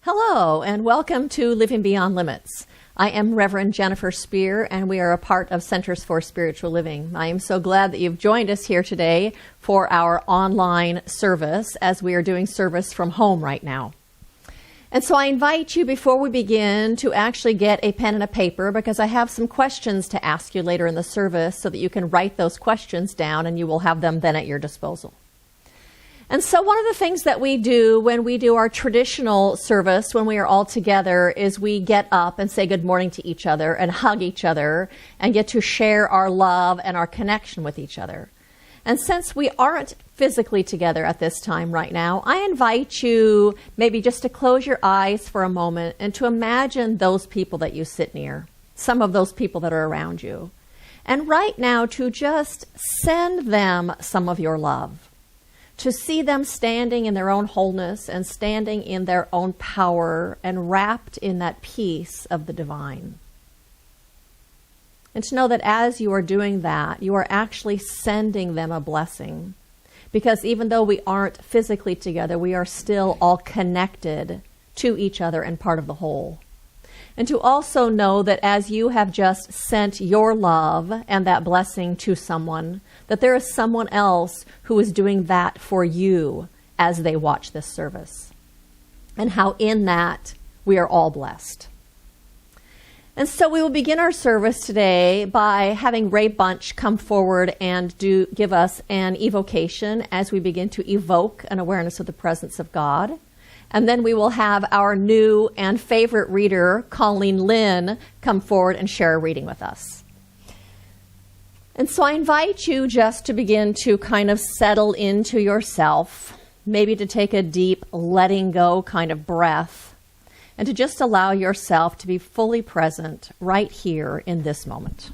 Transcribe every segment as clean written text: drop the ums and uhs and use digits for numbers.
Hello, and welcome to Living Beyond Limits. I am Reverend Jennifer Spear, and we are a part of Centers for Spiritual Living. I am so glad that you've joined us here today for our online service, as we are doing service from home right now. And so I invite you, before we begin, to actually get a pen and a paper, because I have some questions to ask you later in the service so that you can write those questions down, and you will have them then at your disposal. And so one of the things that we do when we do our traditional service, when we are all together, is we get up and say good morning to each other and hug each other and get to share our love and our connection with each other. And since we aren't physically together at this time right now, I invite you maybe just to close your eyes for a moment and to imagine those people that you sit near, some of those people that are around you. And right now to just send them some of your love. To see them standing in their own wholeness and standing in their own power and wrapped in that peace of the divine. And to know that as you are doing that, you are actually sending them a blessing. Because even though we aren't physically together, we are still all connected to each other and part of the whole. And to also know that as you have just sent your love and that blessing to someone, that there is someone else who is doing that for you as they watch this service. And how in that we are all blessed. And so we will begin our service today by having Ray Bunch come forward and give us an evocation as we begin to evoke an awareness of the presence of God. And then we will have our new and favorite reader, Colleen Lynn, come forward and share a reading with us. And so I invite you just to begin to kind of settle into yourself, maybe to take a deep letting go kind of breath, and to just allow yourself to be fully present right here in this moment.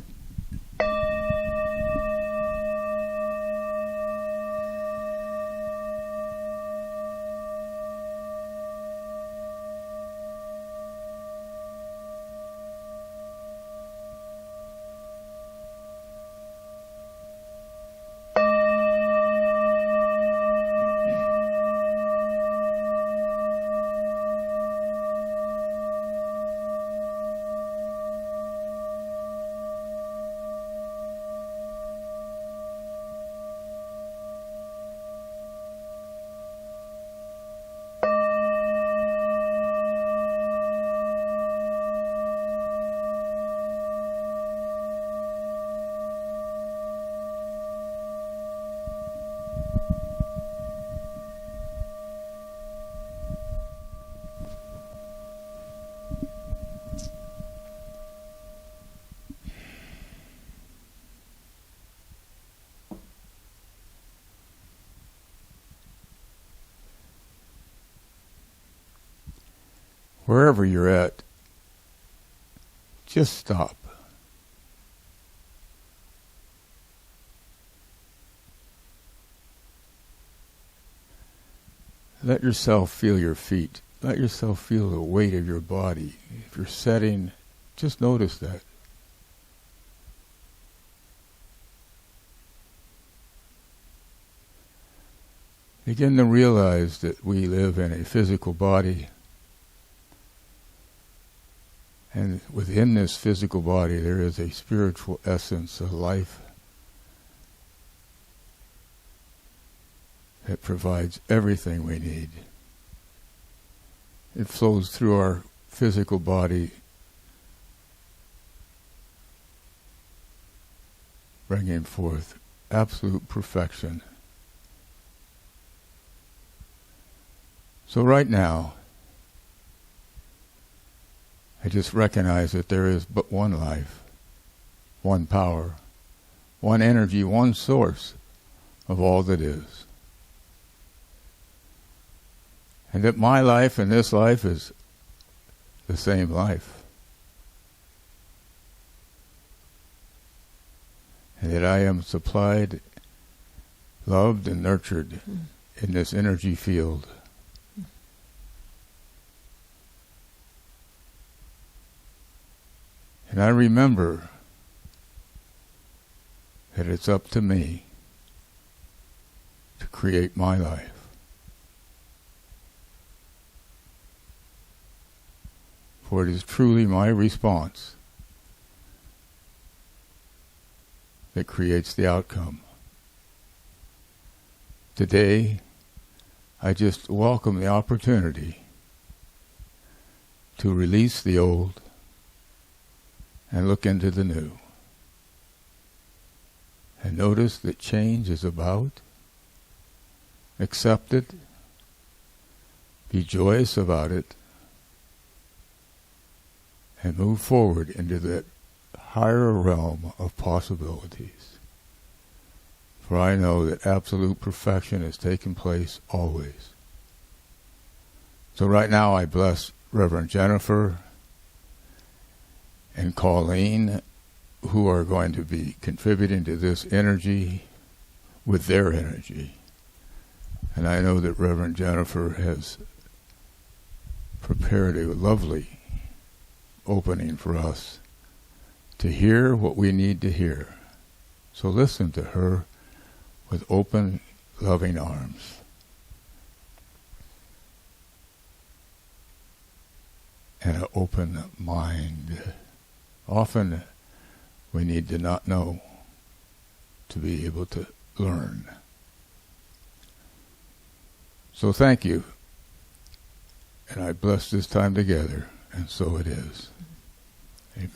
Wherever you're at, just stop. Let yourself feel your feet. Let yourself feel the weight of your body. If you're sitting, just notice that. Begin to realize that we live in a physical body. And within this physical body, there is a spiritual essence, a life that provides everything we need. It flows through our physical body, bringing forth absolute perfection. So right now, I just recognize that there is but one life, one power, one energy, one source of all that is. And that my life and this life is the same life. And that I am supplied, loved, and nurtured in this energy field. And I remember that it's up to me to create my life. for it is truly my response that creates the outcome. Today, I just welcome the opportunity to release the old and look into the new. And notice that change is about. Accept it. Be joyous about it. And move forward into that higher realm of possibilities. For I know that absolute perfection has taken place always. So right now I bless Reverend Jennifer and Colleen, who are going to be contributing to this energy with their energy. And I know that Reverend Jennifer has prepared a lovely opening for us to hear what we need to hear. So listen to her with open, loving arms. And an open mind. Often we need to not know to be able to learn. So thank you. And I bless this time together, and so it is. Amen.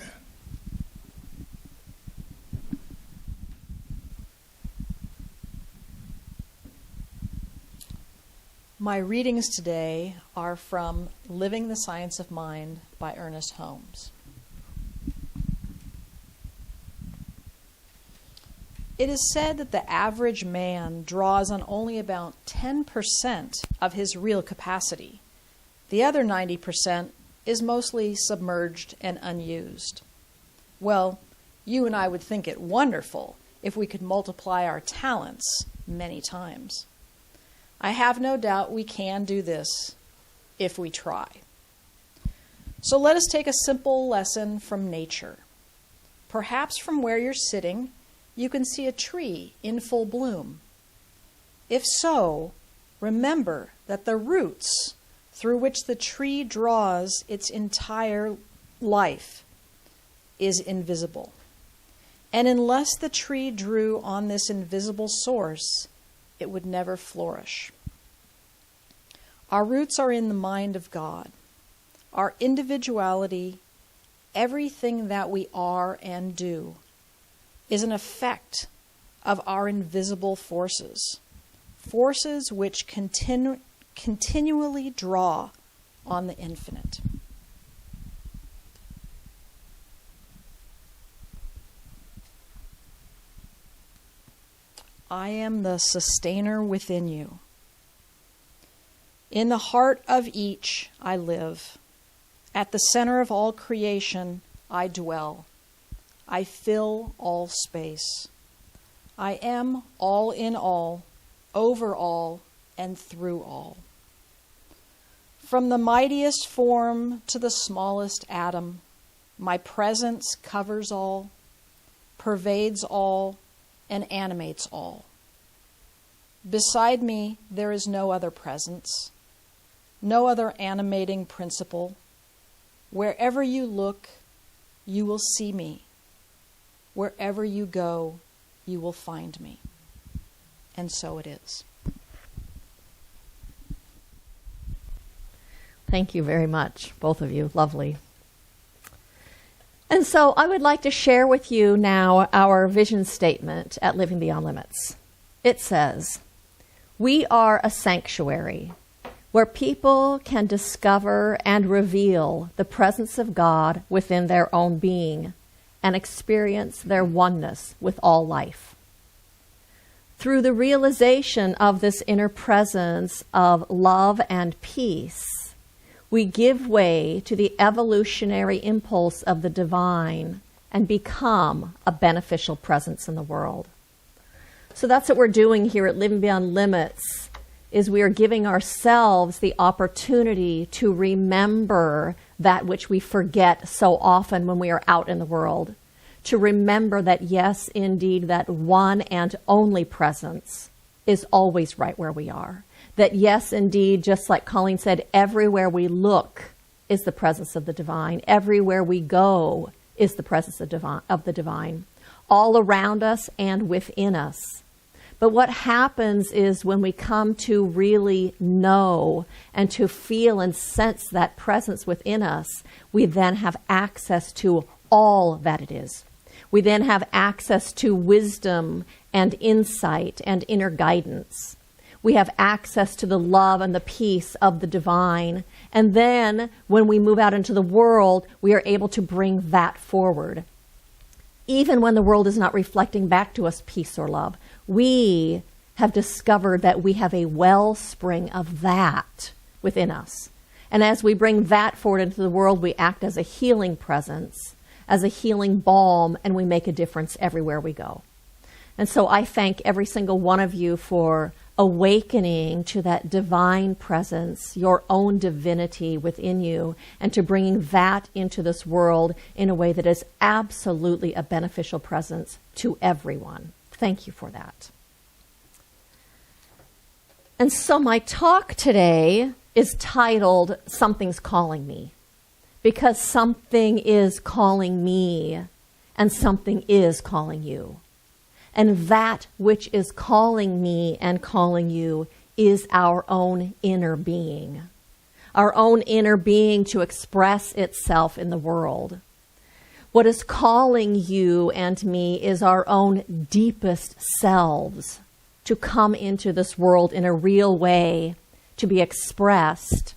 My readings today are from Living the Science of Mind by Ernest Holmes. It is said that the average man draws on only about 10% of his real capacity. The other 90% is mostly submerged and unused. Well, you and I would think it wonderful if we could multiply our talents many times. I have no doubt we can do this if we try. So let us take a simple lesson from nature. Perhaps from where you're sitting, you can see a tree in full bloom. If so, remember that the roots through which the tree draws its entire life is invisible. And unless the tree drew on this invisible source, it would never flourish. Our roots are in the mind of God. Our individuality, everything that we are and do, is an effect of our invisible forces, forces which continually draw on the infinite. I am the sustainer within you. In the heart of each I live. At the center of all creation I dwell. I fill all space. I am all in all, over all, and through all. From the mightiest form to the smallest atom, my presence covers all, pervades all, and animates all. Beside me, there is no other presence, no other animating principle. Wherever you look, you will see me. Wherever you go, you will find me. And so it is. Thank you very much, both of you. Lovely. And so I would like to share with you now our vision statement at Living Beyond Limits. It says, "We are a sanctuary where people can discover and reveal the presence of God within their own being and experience their oneness with all life. Through the realization of this inner presence of love and peace, we give way to the evolutionary impulse of the divine and become a beneficial presence in the world." So that's what we're doing here at Living Beyond Limits, is we are giving ourselves the opportunity to remember that which we forget so often when we are out in the world. To remember that, yes, indeed, that one and only presence is always right where we are. That, yes, indeed, just like Colleen said, everywhere we look, is the presence of the divine. Everywhere we go is the presence of the divine, all around us and within us. But what happens is when we come to really know and to feel and sense that presence within us, we then have access to all that it is. We then have access to wisdom and insight and inner guidance. We have access to the love and the peace of the divine. And then when we move out into the world, we are able to bring that forward. Even when the world is not reflecting back to us peace or love, we have discovered that we have a wellspring of that within us. And as we bring that forward into the world, we act as a healing presence, as a healing balm, and we make a difference everywhere we go. And so I thank every single one of you for awakening to that divine presence, your own divinity within you, and to bringing that into this world in a way that is absolutely a beneficial presence to everyone. Thank you for that. And so my talk today is titled, Something's Calling Me, because something is calling me and something is calling you. And that which is calling me and calling you is our own inner being. Our own inner being to express itself in the world. What is calling you and me is our own deepest selves to come into this world in a real way, to be expressed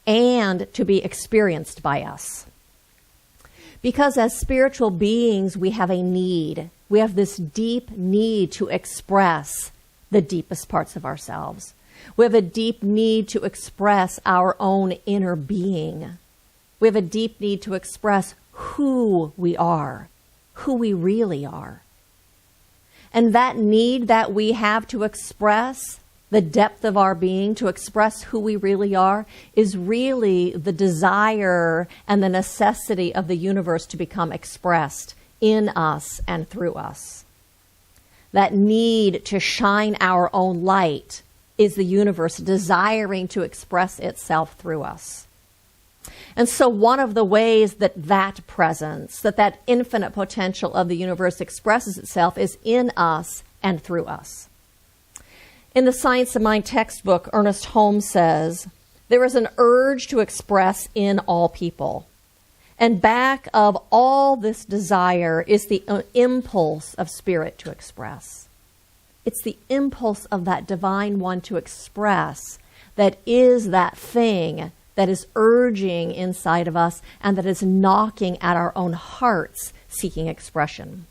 and to be experienced by us. Because as spiritual beings, we have a need. We have this deep need to express the deepest parts of ourselves. We have a deep need to express our own inner being. We have a deep need to express who we are, who we really are. And that need that we have to express the depth of our being, to express who we really are, is really the desire and the necessity of the universe to become expressed in us and through us. That need to shine our own light is the universe desiring to express itself through us. And so one of the ways that that presence, that infinite potential of the universe expresses itself is in us and through us. In the Science of Mind textbook, Ernest Holmes says, there is an urge to express in all people. And back of all this desire is the impulse of spirit to express. It's the impulse of that divine one to express that is that thing that is urging inside of us and that is knocking at our own hearts, seeking expression.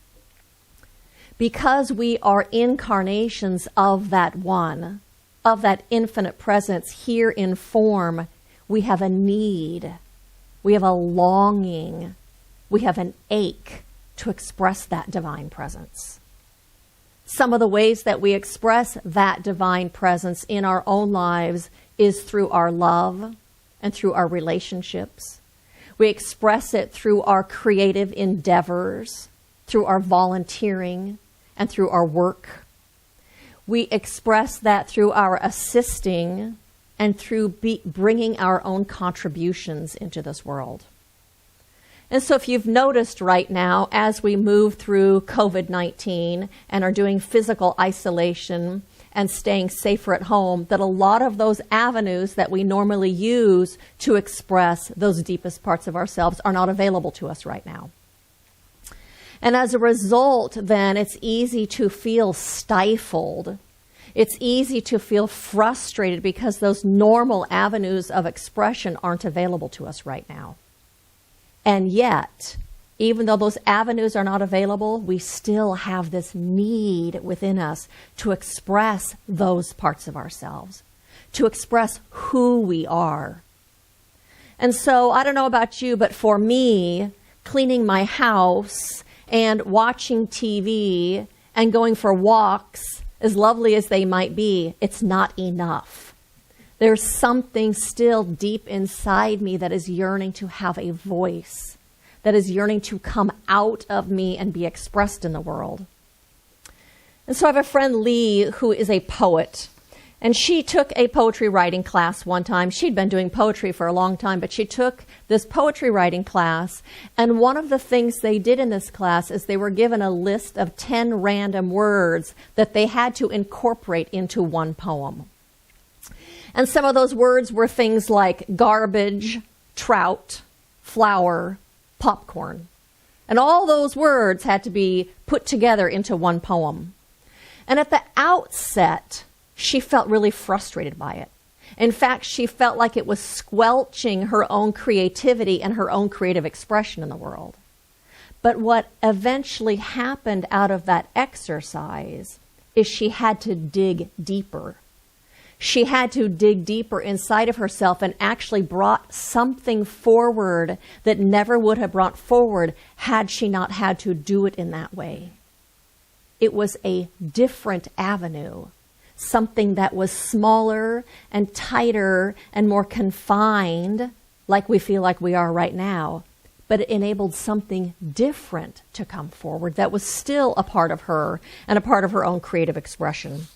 Because we are incarnations of that one, of that infinite presence here in form, we have a need, we have a longing, we have an ache to express that divine presence. Some of the ways that we express that divine presence in our own lives is through our love and through our relationships. We express it through our creative endeavors, through our volunteering, and through our work. We express that through our assisting and through bringing our own contributions into this world. And so if you've noticed right now, as we move through COVID-19 and are doing physical isolation and staying safer at home, that a lot of those avenues that we normally use to express those deepest parts of ourselves are not available to us right now. And as a result, then, it's easy to feel stifled. It's easy to feel frustrated because those normal avenues of expression aren't available to us right now. And yet, even though those avenues are not available, we still have this need within us to express those parts of ourselves, to express who we are. And so, I don't know about you, but for me, cleaning my house and watching TV and going for walks, as lovely as they might be, it's not enough. There's something still deep inside me that is yearning to have a voice, that is yearning to come out of me and be expressed in the world. And so I have a friend, Lee, who is a poet. And she took a poetry writing class one time. She'd been doing poetry for a long time, but she took this poetry writing class. And one of the things they did in this class is they were given a list of 10 random words that they had to incorporate into one poem. And some of those words were things like garbage, trout, flour, popcorn. And all those words had to be put together into one poem. And at the outset, she felt really frustrated by it. In fact, she felt like it was squelching her own creativity and her own creative expression in the world. But what eventually happened out of that exercise is she had to dig deeper. She had to dig deeper inside of herself and actually brought something forward that never would have brought forward had she not had to do it in that way. It was a different avenue. Something that was smaller and tighter and more confined, like we feel like we are right now, but it enabled something different to come forward that was still a part of her and a part of her own creative expression.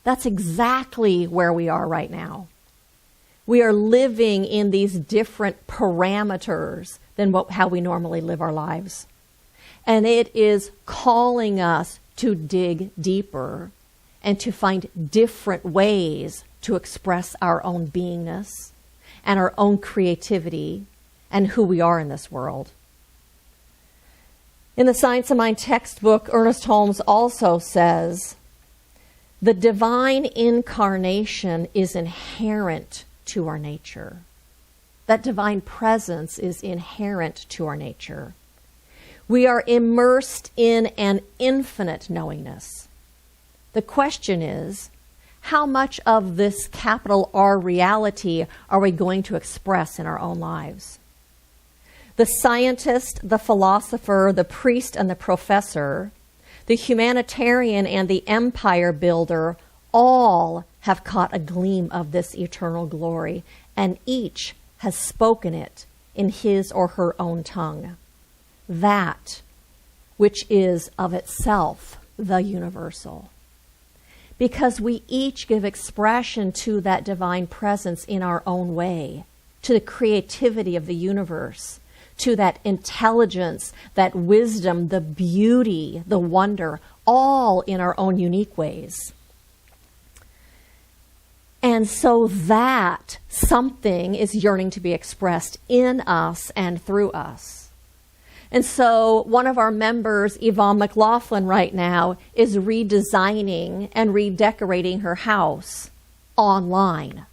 That's exactly where we are right now. We are living in these different parameters than how we normally live our lives. And it is calling us to dig deeper and to find different ways to express our own beingness and our own creativity and who we are in this world. In the Science of Mind textbook, Ernest Holmes also says, the divine incarnation is inherent to our nature. That divine presence is inherent to our nature. We are immersed in an infinite knowingness. The question is, how much of this capital R reality are we going to express in our own lives? The scientist, the philosopher, the priest, and the professor, the humanitarian and the empire builder, all have caught a gleam of this eternal glory, and each has spoken it in his or her own tongue. That which is of itself the universal. Because we each give expression to that divine presence in our own way, to the creativity of the universe, to that intelligence, that wisdom, the beauty, the wonder, all in our own unique ways. And so that something is yearning to be expressed in us and through us. And so one of our members, Yvonne McLaughlin, right now is redesigning and redecorating her house online.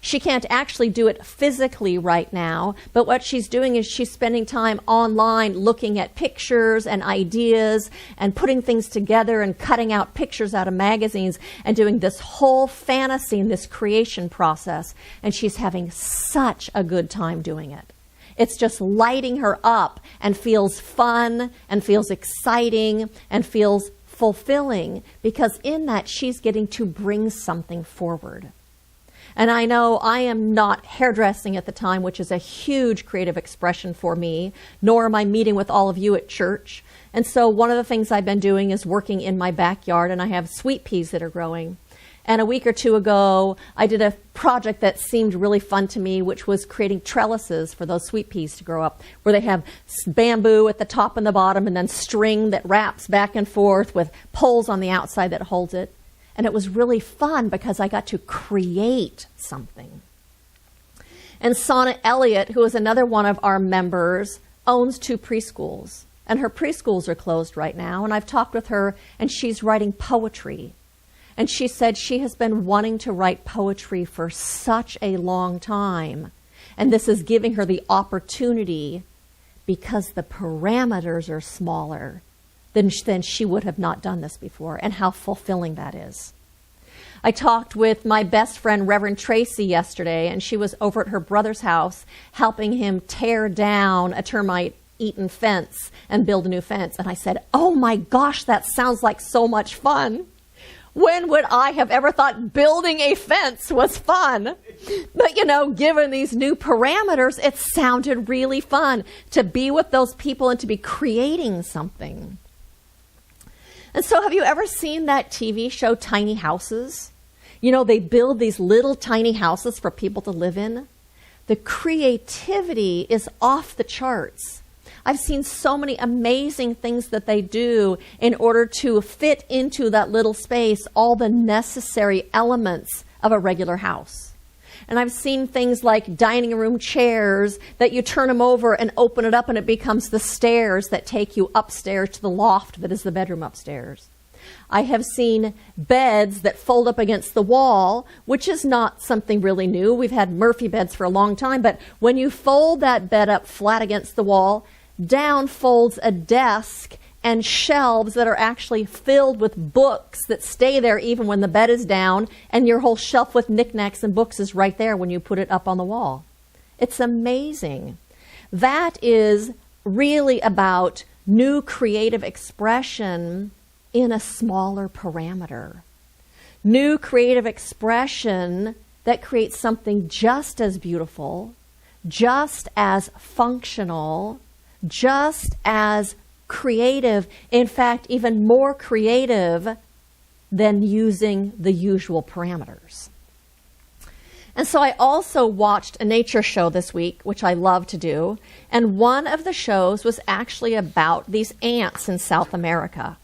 She can't actually do it physically right now, but what she's doing is she's spending time online looking at pictures and ideas and putting things together and cutting out pictures out of magazines and doing this whole fantasy and this creation process. And she's having such a good time doing it. It's just lighting her up and feels fun and feels exciting and feels fulfilling because in that she's getting to bring something forward. And I know I am not hairdressing at the time, which is a huge creative expression for me, nor am I meeting with all of you at church. And so one of the things I've been doing is working in my backyard, and I have sweet peas that are growing. And a week or two ago, I did a project that seemed really fun to me, which was creating trellises for those sweet peas to grow up, where they have bamboo at the top and the bottom, and then string that wraps back and forth with poles on the outside that holds it. And it was really fun because I got to create something. And Sana Elliott, who is another one of our members, owns 2 preschools. And her preschools are closed right now. And I've talked with her, and she's writing poetry. And she said she has been wanting to write poetry for such a long time. And this is giving her the opportunity because the parameters are smaller than she would have not done this before, and how fulfilling that is. I talked with my best friend, Reverend Tracy, yesterday, and she was over at her brother's house helping him tear down a termite-eaten fence and build a new fence. And I said, oh my gosh, that sounds like so much fun. When would I have ever thought building a fence was fun? But, given these new parameters, it sounded really fun to be with those people and to be creating something. And so have you ever seen that TV show, Tiny Houses? You know, they build these little tiny houses for people to live in. The creativity is off the charts. I've seen so many amazing things that they do in order to fit into that little space all the necessary elements of a regular house. And I've seen things like dining room chairs that you turn them over and open it up and it becomes the stairs that take you upstairs to the loft that is the bedroom upstairs. I have seen beds that fold up against the wall, which is not something really new. We've had Murphy beds for a long time, but when you fold that bed up flat against the wall, down folds a desk and shelves that are actually filled with books that stay there even when the bed is down, and your whole shelf with knickknacks and books is right there when you put it up on the wall. It's amazing. That is really about new creative expression in a smaller parameter. New creative expression that creates something just as beautiful, just as functional, just as creative, in fact, even more creative than using the usual parameters. And so I also watched a nature show this week, which I love to do, and one of the shows was actually about these ants in South America.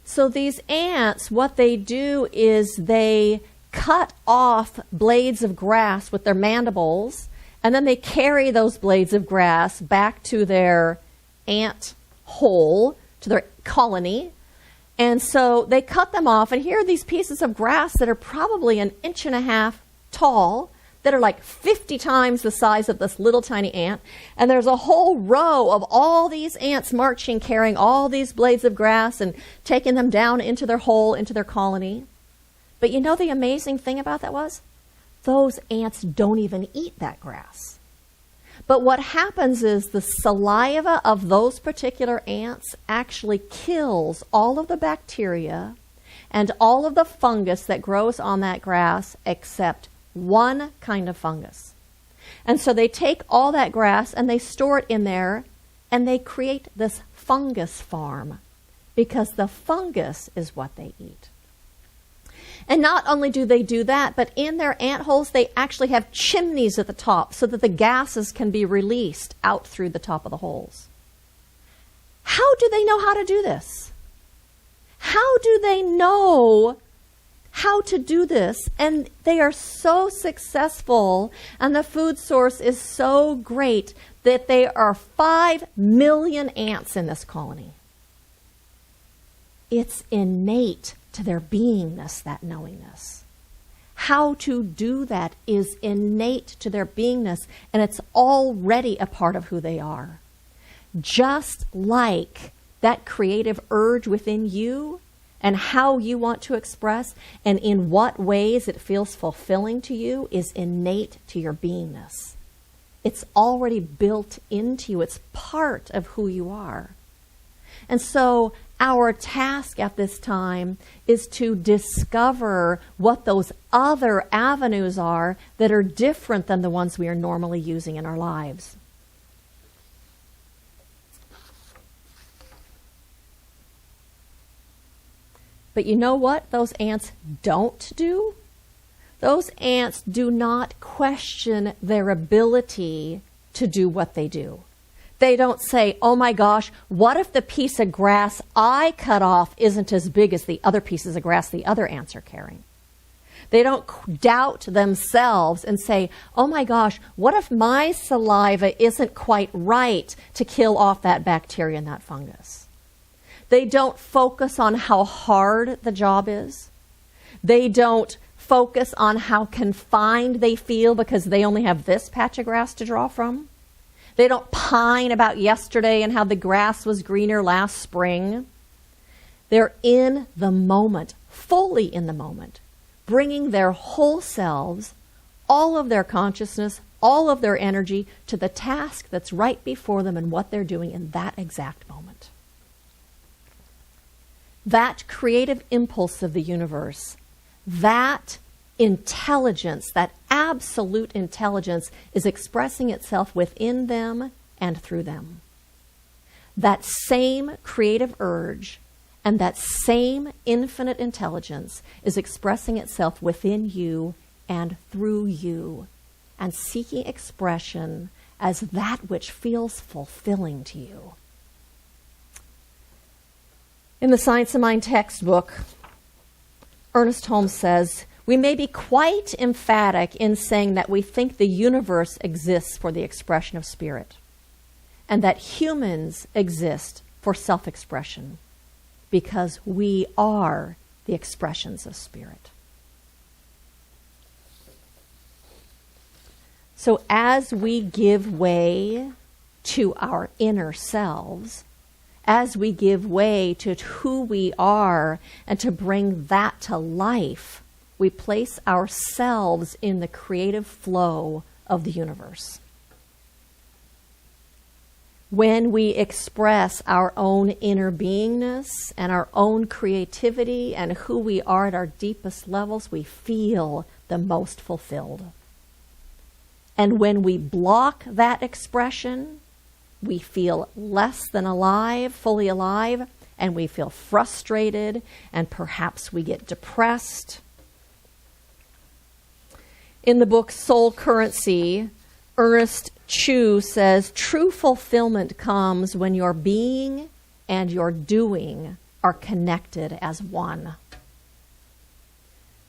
So these ants, what they do is they cut off blades of grass with their mandibles, and then they carry those blades of grass back to their ant hole, to their colony. And so they cut them off, and here are these pieces of grass that are probably 1.5 inches tall, that are like 50 times the size of this little tiny ant. And there's a whole row of all these ants marching, carrying all these blades of grass and taking them down into their hole, into their colony. But you know the amazing thing about that was? Those ants don't even eat that grass. But what happens is the saliva of those particular ants actually kills all of the bacteria and all of the fungus that grows on that grass except one kind of fungus. And so they take all that grass and they store it in there and they create this fungus farm because the fungus is what they eat. And not only do they do that, but in their ant holes, they actually have chimneys at the top so that the gases can be released out through the top of the holes. How do they know how to do this? How do they know how to do this? And they are so successful, and the food source is so great that there are 5 million ants in this colony. It's innate to their beingness, that knowingness. How to do that is innate to their beingness, and it's already a part of who they are. Just like that creative urge within you and how you want to express and in what ways it feels fulfilling to you is innate to your beingness. It's already built into you. It's part of who you are. And so our task at this time is to discover what those other avenues are that are different than the ones we are normally using in our lives. But you know what those ants don't do? Those ants do not question their ability to do what they do. They don't say, oh my gosh, what if the piece of grass I cut off isn't as big as the other pieces of grass the other ants are carrying? They don't doubt themselves and say, oh my gosh, what if my saliva isn't quite right to kill off that bacteria and that fungus? They don't focus on how hard the job is. They don't focus on how confined they feel because they only have this patch of grass to draw from. They don't pine about yesterday and how the grass was greener last spring. They're in the moment, fully in the moment, bringing their whole selves, all of their consciousness, all of their energy to the task that's right before them and what they're doing in that exact moment. That creative impulse of the universe, that intelligence, that absolute intelligence is expressing itself within them and through them. That same creative urge And that same infinite intelligence is expressing itself within you and through you, and seeking expression as that which feels fulfilling to you. In the Science of Mind textbook, Ernest Holmes says, we may be quite emphatic in saying that we think the universe exists for the expression of spirit, and that humans exist for self-expression, because we are the expressions of spirit. So as we give way to our inner selves, as we give way to who we are and to bring that to life, we place ourselves in the creative flow of the universe. When we express our own inner beingness and our own creativity and who we are at our deepest levels, we feel the most fulfilled. And when we block that expression, we feel less than alive, fully alive, and we feel frustrated, and perhaps we get depressed. In the book Soul Currency, Ernest Chu says, true fulfillment comes when your being and your doing are connected as one.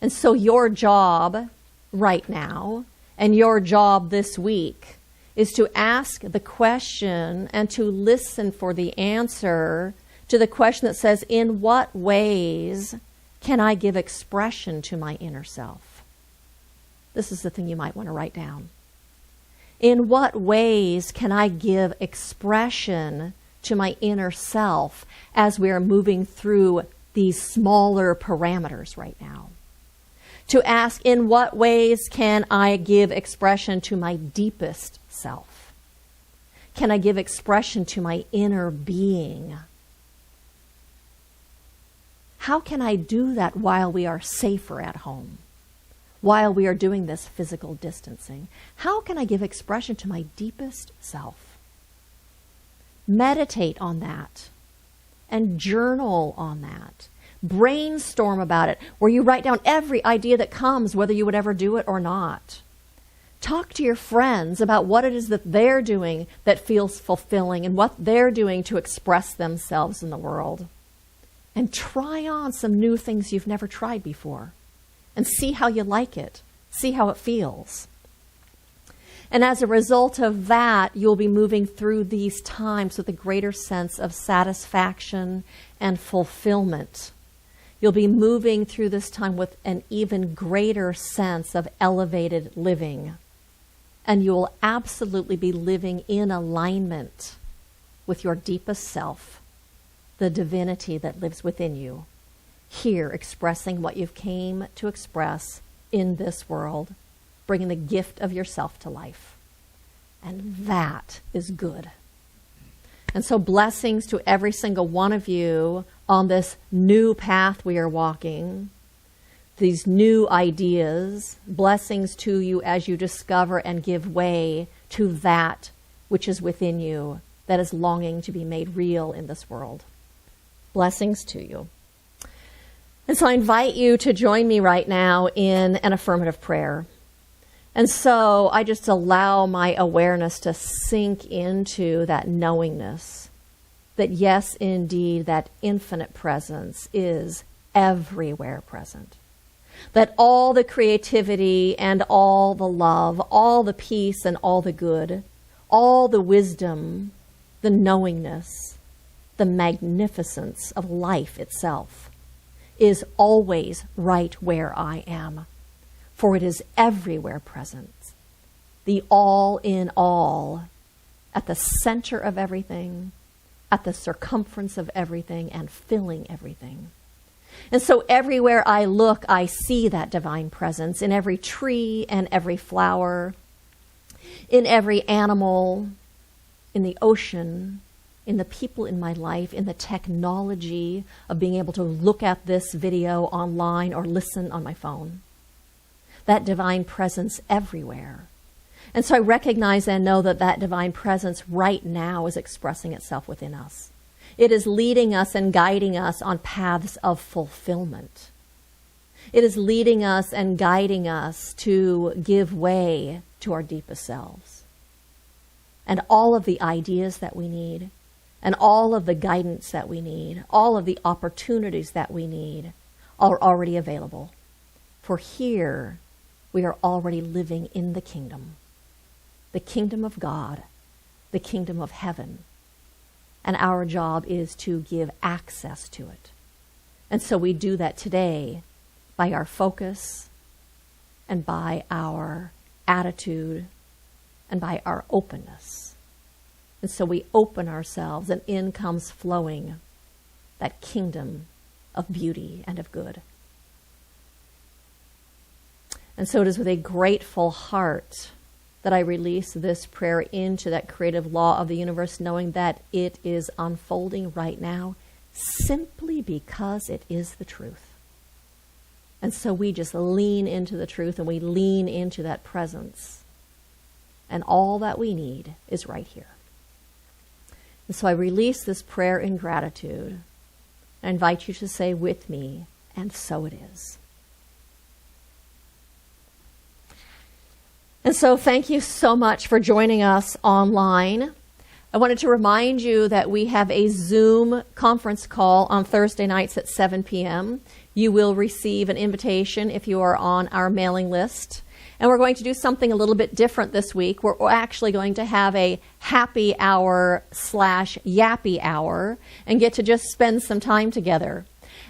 And so your job right now, and your job this week, is to ask the question and to listen for the answer to the question that says, in what ways can I give expression to my inner self? This is the thing you might want to write down. In what ways can I give expression to my inner self as we are moving through these smaller parameters right now? To ask, in what ways can I give expression to my deepest self? Can I give expression to my inner being? How can I do that while we are safer at home? While we are doing this physical distancing? How can I give expression to my deepest self? Meditate on that and journal on that. Brainstorm about it, where you write down every idea that comes, whether you would ever do it or not. Talk to your friends about what it is that they're doing that feels fulfilling and what they're doing to express themselves in the world. And try on some new things you've never tried before and see how you like it, see how it feels. And as a result of that, you'll be moving through these times with a greater sense of satisfaction and fulfillment. You'll be moving through this time with an even greater sense of elevated living. And you will absolutely be living in alignment with your deepest self, the divinity that lives within you, here expressing what you've came to express in this world, bringing the gift of yourself to life. And that is good. And so blessings to every single one of you on this new path we are walking, these new ideas, blessings to you as you discover and give way to that which is within you that is longing to be made real in this world. Blessings to you. And so I invite you to join me right now in an affirmative prayer. And so I just allow my awareness to sink into that knowingness that yes, indeed, that infinite presence is everywhere present. That all the creativity and all the love, all the peace and all the good, all the wisdom, the knowingness, the magnificence of life itself is always right where I am. For it is everywhere present. The all in all, at the center of everything, at the circumference of everything, and filling everything. And so everywhere I look, I see that divine presence in every tree and every flower, in every animal, in the ocean, in the people in my life, in the technology of being able to look at this video online or listen on my phone. That divine presence everywhere. And so I recognize and know that that divine presence right now is expressing itself within us. It is leading us and guiding us on paths of fulfillment. It is leading us and guiding us to give way to our deepest selves. And all of the ideas that we need, and all of the guidance that we need, all of the opportunities that we need are already available. For here, we are already living in the kingdom of God, the kingdom of heaven. And our job is to give access to it. And so we do that today by our focus and by our attitude and by our openness. And so we open ourselves, and in comes flowing that kingdom of beauty and of good. And so it is with a grateful heart that I release this prayer into that creative law of the universe, knowing that it is unfolding right now simply because it is the truth. And so we just lean into the truth, and we lean into that presence. And all that we need is right here. And so I release this prayer in gratitude. I invite you to say with me, and so it is. And so thank you so much for joining us online. I wanted to remind you that we have a Zoom conference call on Thursday nights at 7 p.m. You will receive an invitation if you are on our mailing list. And we're going to do something a little bit different this week. We're actually going to have a happy hour / yappy hour and get to just spend some time together.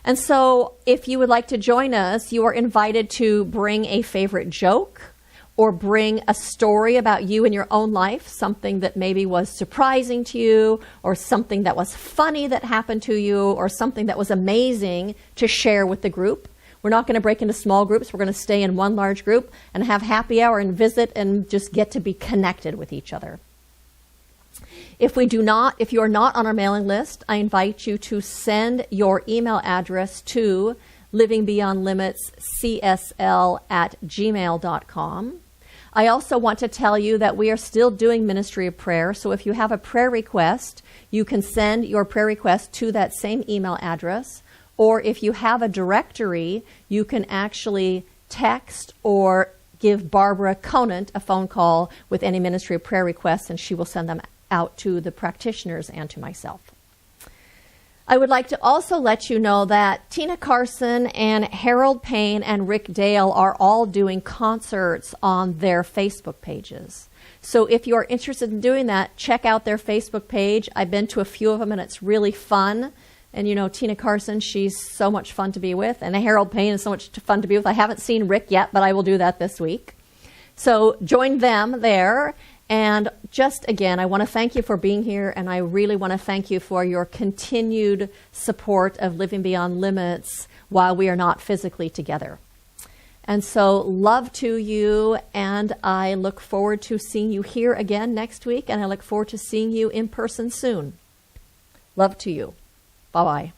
And so if you would like to join us, you are invited to bring a favorite joke or bring a story about you in your own life, something that maybe was surprising to you, or something that was funny that happened to you, or something that was amazing to share with the group. We're not going to break into small groups. We're going to stay in one large group and have happy hour and visit and just get to be connected with each other. If you are not on our mailing list, I invite you to send your email address to livingbeyondlimitscsl@gmail.com. I also want to tell you that we are still doing Ministry of Prayer. So if you have a prayer request, you can send your prayer request to that same email address. Or if you have a directory, you can actually text or give Barbara Conant a phone call with any Ministry of Prayer requests, and she will send them out to the practitioners and to myself. I would like to also let you know that Tina Carson and Harold Payne and Rick Dale are all doing concerts on their Facebook pages. So if you are interested in doing that, check out their Facebook page. I've been to a few of them, and it's really fun. And you know, Tina Carson, she's so much fun to be with. And Harold Payne is so much fun to be with. I haven't seen Rick yet, but I will do that this week. So join them there. And just again, I want to thank you for being here. And I really want to thank you for your continued support of Living Beyond Limits while we are not physically together. And so love to you. And I look forward to seeing you here again next week. And I look forward to seeing you in person soon. Love to you. Bye-bye.